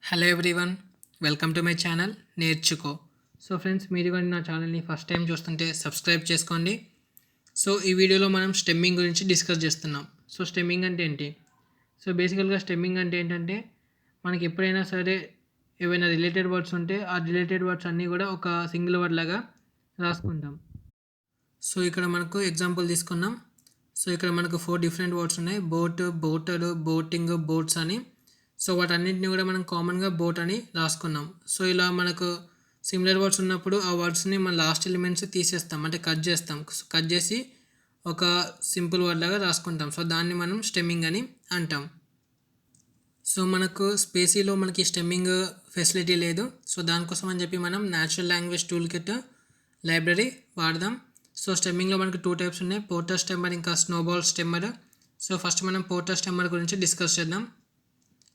Hello everyone, welcome to my channel నేర్చుకో. So friends, మీరు కానీ నా ఛానల్ని ఫస్ట్ టైం చూస్తుంటే సబ్స్క్రైబ్ చేసుకోండి. సో ఈ వీడియోలో మనం స్టెమ్మింగ్ గురించి డిస్కస్ చేస్తున్నాం. సో స్టెమ్మింగ్ అంటే ఏంటి? సో బేసికల్గా స్టెమ్మింగ్ అంటే ఏంటంటే, మనకి ఎప్పుడైనా సరే ఏవైనా రిలేటెడ్ వర్డ్స్ ఉంటే ఆ రిలేటెడ్ వర్డ్స్ అన్నీ కూడా ఒక సింగిల్ వర్డ్ లాగా రాసుకుంటాం. సో ఇక్కడ మనకు ఎగ్జాంపుల్ తీసుకున్నాం. సో ఇక్కడ మనకు 4 డిఫరెంట్ వర్డ్స్ ఉన్నాయి: బోట్, బోటర్, బోటింగ్, బోట్స్ అని. సో వాటన్నింటిని కూడా మనం కామన్గా బోట్ అని రాసుకున్నాం. సో ఇలా మనకు సిమిలర్ వర్డ్స్ ఉన్నప్పుడు ఆ వర్డ్స్ని మన లాస్ట్ ఎలిమెంట్స్ తీసేస్తాం, అంటే కట్ చేస్తాం. కట్ చేసి ఒక సింపుల్ వర్డ్ లాగా రాసుకుంటాం. సో దాన్ని మనం స్టెమ్మింగ్ అని అంటాం. సో మనకు స్పేసీలో మనకి స్టెమ్మింగ్ ఫెసిలిటీ లేదు. సో దానికోసం అని చెప్పి మనం natural language tool kit library వాడదాం. సో స్టెమ్మింగ్లో మనకు 2 టైప్స్ ఉన్నాయి: పోర్టర్ స్టెమ్మర్, ఇంకా స్నోబాల్ స్టెమ్మర్. సో ఫస్ట్ మనం పోర్టర్ స్టెమ్మర్ గురించి డిస్కస్ చేద్దాం.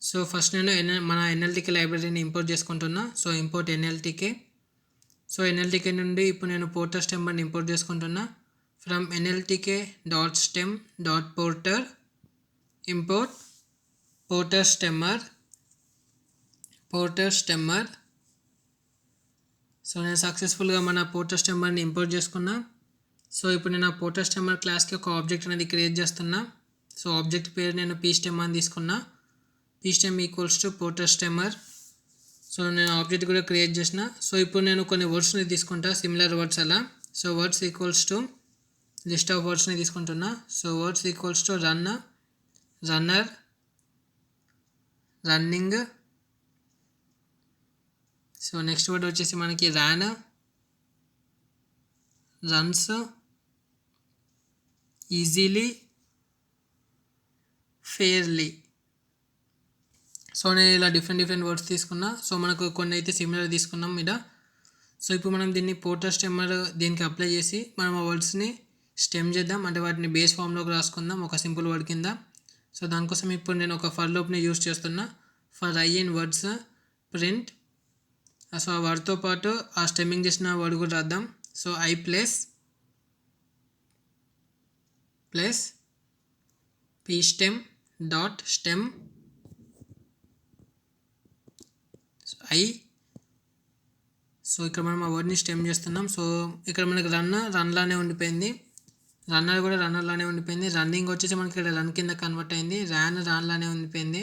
సో ఫస్ట్ నేను మన ఎన్ఎల్టీకే లైబ్రరీని ఇంపోర్ట్ చేసుకుంటున్నా. So import NLTK. So NLTK నుండి ఇప్పుడు నేను పోర్టర్ స్టెమ్మర్ని ఇంపోర్ట్ చేసుకుంటున్నా. From NLTK dot stem dot porter import Porter stemmer. So నేను సక్సెస్ఫుల్గా మన పోర్టర్ స్టెమ్మర్ని ఇంపోర్ట్ చేసుకున్నా. సో ఇప్పుడు నేను ఆ పోర్టర్ స్టెమ్మర్ క్లాస్కి ఒక ఆబ్జెక్ట్ అనేది క్రియేట్ చేస్తున్నా. సో ఆబ్జెక్ట్ పేరు నేను pStem అని తీసుకున్నా. pStem equals to Porter stemmer. So నేను ఆబ్జెక్ట్ కూడా క్రియేట్ చేసిన. సో ఇప్పుడు నేను కొన్ని వర్డ్స్ని తీసుకుంటా, సిమిలర్ వర్డ్స్ అలా. So words equals to list of వర్డ్స్ని తీసుకుంటున్నా. So words equals to run, runner, running. So next word వచ్చేసి మనకి ran, runs, easily, fairly. So నేను ఇలా డిఫరెంట్ వర్డ్స్ తీసుకున్నా. సో మనకు కొన్ని అయితే సిమిలర్ తీసుకున్నాం మీద. సో ఇప్పుడు మనం దీన్ని పోర్టర్ స్టెమ్మర్ దీనికి అప్లై చేసి మనం ఆ వర్డ్స్ని స్టెమ్ చేద్దాం, అంటే వాటిని బేస్ ఫామ్లోకి రాసుకుందాం ఒక సింపుల్ వర్డ్ కింద. సో దానికోసం ఇప్పుడు నేను ఒక ఫర్ లూప్ని యూస్ చేస్తున్నా. For i in words print. So ఆ వర్డ్తో పాటు ఆ స్టెమ్మింగ్ చేసిన వర్డ్ కూడా రాద్దాం. So I plus pStem dot stem i. So ఇక్కడ మనం ఆ వర్డ్ని స్టెమ్ చేస్తున్నాం. సో ఇక్కడ మనకి రన్లానే ఉండిపోయింది, రన్నర్ కూడా రన్నర్లానే ఉండిపోయింది, రన్నింగ్ వచ్చేసి మనకి ఇక్కడ రన్ కింద కన్వర్ట్ అయింది, రాన్లానే ఉండిపోయింది,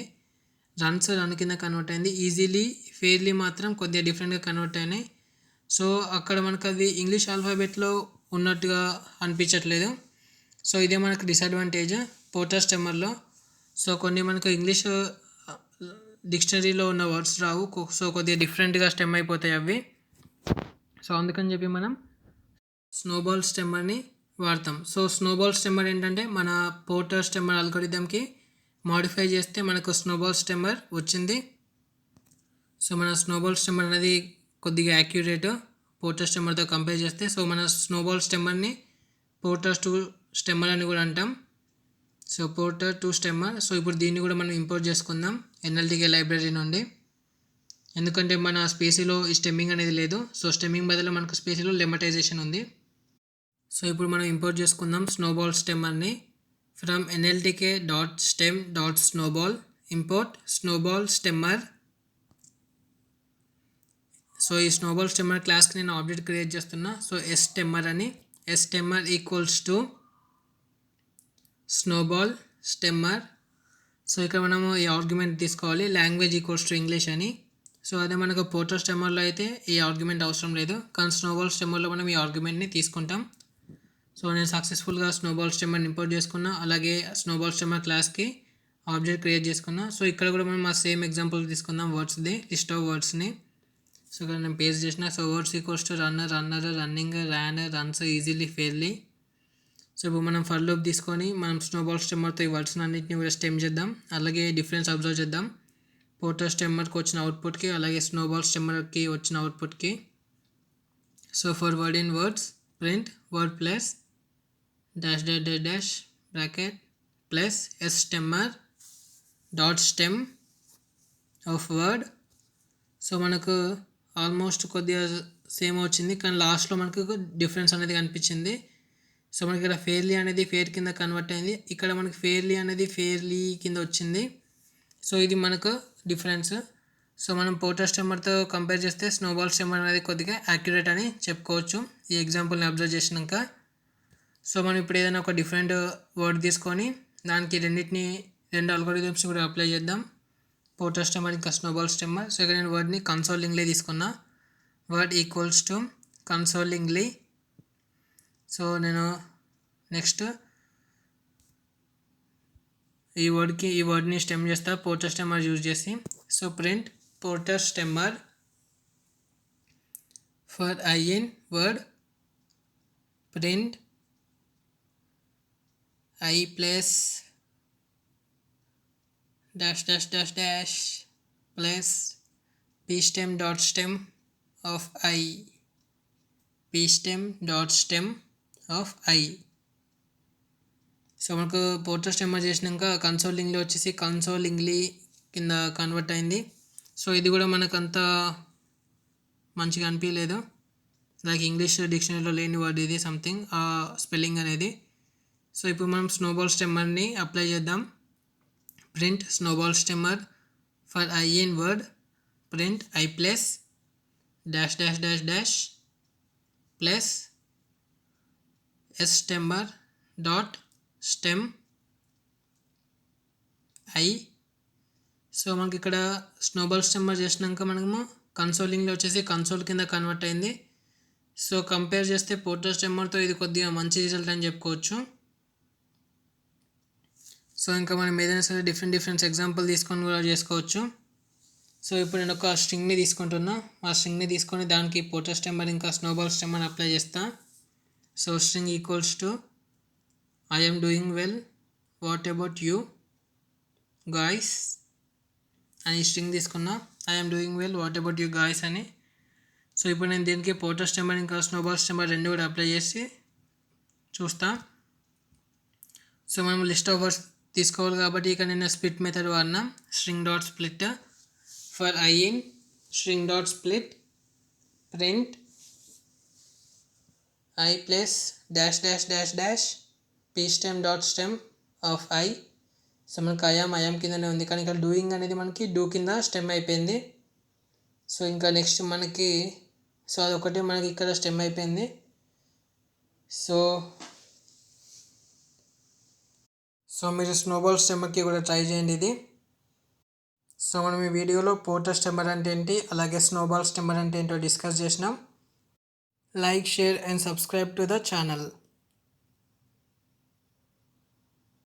రన్స్ రన్ కింద కన్వర్ట్ అయింది, ఈజీలీ, ఫెయిర్లీ మాత్రం కొద్దిగా డిఫరెంట్గా కన్వర్ట్ అయినాయి. సో అక్కడ మనకు అది ఇంగ్లీష్ ఆల్ఫాబెట్లో ఉన్నట్టుగా అనిపించట్లేదు. సో ఇదే మనకు డిసడ్వాంటేజ్ పోర్టర్ స్టెమ్మర్లో. సో కొన్ని మనకు ఇంగ్లీష్ డిక్షనరీలో ఉన్న వర్డ్స్ రావు. సో కొద్దిగా డిఫరెంట్గా స్టెమ్ అయిపోతాయి అవి. సో అందుకని చెప్పి మనం స్నోబాల్ స్టెమ్మర్ని వాడతాం. సో స్నోబాల్ స్టెమ్మర్ ఏంటంటే మన పోర్టర్ స్టెమ్మర్ అల్గోరిథంకి మాడిఫై చేస్తే మనకు స్నోబాల్ స్టెమ్మర్ వచ్చింది. సో మన స్నోబాల్ స్టెమ్మర్ అనేది కొద్దిగా యాక్యురేట్ పోర్టర్ స్టెమ్మర్తో కంపేర్ చేస్తే. సో మన స్నోబాల్ స్టెమ్మర్ని పోర్టర్ టు స్టెమ్మర్ అని కూడా అంటాం. So Porter two stemmer. So ఇప్పుడు దీన్ని కూడా మనం ఇంపోర్ట్ చేసుకుందాం ఎన్ఎల్టీకే లైబ్రరీ నుండి, ఎందుకంటే మన స్పేసీలో ఈ స్టెమ్మింగ్ అనేది లేదు. సో స్టెమ్మింగ్ బదులు మనకు స్పేసీలో లెమటైజేషన్ ఉంది. సో ఇప్పుడు మనం ఇంపోర్ట్ చేసుకుందాం స్నోబాల్ స్టెమ్మర్ని. From NLTK dot stem dot snowball import snowball stemmer. So ఈ స్నోబాల్ స్టెమ్మర్ క్లాస్కి నేను ఆబ్జెక్ట్ క్రియేట్ చేస్తున్నా. సో స్టెమ్మర్ అని. Stemmer equals to snowball stemmer. So ఇక్కడ మనము ఈ ఆర్గ్యుమెంట్ తీసుకోవాలి, లాంగ్వేజ్ ఈక్వల్స్ టు ఇంగ్లీష్ అని. సో అదే మనకు పోర్టర్ స్టెమ్మర్లో అయితే ఈ ఆర్గ్యుమెంట్ అవసరం లేదు, కానీ స్నోబాల్ స్టెమ్మర్లో మనం ఈ ఆర్గ్యుమెంట్ని తీసుకుంటాం. సో నేను సక్సెస్ఫుల్గా స్నోబాల్ స్టెమ్మర్ని ఇంపోర్ట్ చేసుకున్నా, అలాగే స్నోబాల్ స్టెమ్మర్ క్లాస్కి ఆబ్జెక్ట్ క్రియేట్ చేసుకున్నా. సో ఇక్కడ కూడా మనం ఆ సేమ్ ఎగ్జాంపుల్ తీసుకుందాం వర్డ్స్ది, లిస్ట్ ఆఫ్ వర్డ్స్ని. సో ఇక్కడ నేను పేస్ట్ చేసిన. So words equals to runner, running, ran, runs, easily, fairly. So ఇప్పుడు మనం ఫర్ లూప్ తీసుకొని మనం స్నోబాల్ స్టెమ్మర్తో ఈ వర్డ్స్ అన్నింటినీ కూడా స్టెమ్ చేద్దాం, అలాగే డిఫరెన్స్ అబ్జర్వ్ చేద్దాం పోర్టర్ స్టెమ్మర్కి వచ్చిన అవుట్పుట్కి, అలాగే స్నోబాల్ స్టెమ్మర్కి వచ్చిన అవుట్పుట్కి. So for word in words print word plus dash dash dash dash bracket plus stemmer dot stem of word. So మనకు ఆల్మోస్ట్ కొద్దిగా సేమ్ వచ్చింది, కానీ లాస్ట్లో మనకు డిఫరెన్స్ అనేది కనిపించింది. సో మనకి ఇక్కడ ఫెయిర్లీ అనేది ఫెయిర్ కింద కన్వర్ట్ అయింది, ఇక్కడ మనకి ఫెయిర్లీ అనేది ఫెయిర్లీ కింద వచ్చింది. సో ఇది మనకు డిఫరెన్స్. సో మనం పోర్టర్ స్టెమ్మర్తో కంపేర్ చేస్తే స్నోబాల్ స్టెమ్మర్ అనేది కొద్దిగా యాక్యురేట్ అని చెప్పుకోవచ్చు ఈ ఎగ్జాంపుల్ని అబ్జర్వ్ చేసినాక. సో మనం ఇప్పుడు ఏదైనా ఒక డిఫరెంట్ వర్డ్ తీసుకొని దానికి రెండు అల్గోరిథమ్స్ కూడా అప్లై చేద్దాం. పోర్టర్ స్టెమ్మర్ ఇంకా స్నోబాల్ స్టెమ్మర్. సో ఇక్కడ నేను వర్డ్ని కన్సోలింగ్లీ తీసుకున్నా. Word equals to consolingly. So నేను నెక్స్ట్ ఈ వర్డ్ని స్టెమ్ చేస్తా పోర్టర్ స్టెమ్మర్ యూజ్ చేసి. So print Porter stemmer for i in word print i plus dash dash dash dash plus pstem dot stem of I, pstem dot stem of I. So మనకు Porter స్టెమ్మర్ చేసినాక కన్సోలింగ్లో వచ్చేసి కన్సోలింగ్లీ కింద convert అయింది. So ఇది కూడా మనకు అంత మంచిగా అనిపించలేదు. లైక్ ఇంగ్లీష్ డిక్షనరీలో లేని వర్డ్ ఇది సంథింగ్ స్పెల్లింగ్ అనేది. సో ఇప్పుడు మనం స్నోబాల్ స్టెమ్మర్ని అప్లై చేద్దాం. Print snowball stemmer for i in word print i plus dash dash dash dash plus s stemmer dot stem i. So మనకి ఇక్కడ స్నోబాల్ స్టెమ్మర్ చేసినాక మనము కన్సోలింగ్లో వచ్చేసి కన్సోల్ కింద కన్వర్ట్ అయింది. సో కంపేర్ చేస్తే పోర్టర్ స్టెమ్మర్తో ఇది కొద్దిగా మంచి రిజల్ట్ అని చెప్పుకోవచ్చు. సో ఇంకా మనం ఏదైనా సరే డిఫరెంట్ ఎగ్జాంపుల్ తీసుకొని కూడా చేసుకోవచ్చు. సో ఇప్పుడు నేను ఒక స్ట్రింగ్ని తీసుకుంటున్నా. ఆ స్ట్రింగ్ని తీసుకొని దానికి పోర్టర్ స్టెమ్మర్ ఇంకా స్నోబాల్ స్టెమ్మర్ అప్లై చేస్తా. So string equals to I am doing well what about you guys అని స్ట్రింగ్ తీసుకున్నా. I am doing well what about you guys అని. సో ఇప్పుడు నేను దీనికి పోర్టర్ స్టెమ్మర్ ఇంకా స్నోబాల్ స్టెమ్మర్ రెండు కూడా అప్లై చేసి చూస్తా. సో మనం లిస్ట్ ఆఫ్ వర్డ్స్ తీసుకోవాలి కాబట్టి ఇక్కడ నేను స్ప్లిట్ మెథడ్ వాడినా. String dot split for i in string dot split print i plus dash dash dash dash pstem dot stem of I. So మనకి ఐఎమ్ కిందనే ఉంది కానీ ఇక్కడ డూయింగ్ అనేది మనకి డూ కింద స్టెమ్ అయిపోయింది. సో ఇంకా నెక్స్ట్ మనకి సో అదొకటి మనకి ఇక్కడ స్టెమ్ అయిపోయింది. సో మీరు స్నోబాల్ స్టెమ్మర్కి కూడా ట్రై చేయండి ఇది. సో మనం ఈ వీడియోలో పోర్టర్ స్టెమ్మర్ అంటే ఏంటి అలాగే స్నోబాల్ స్టెమ్మర్ అంటే ఏంటో డిస్కస్ చేసినాం. Like, share and subscribe to the channel.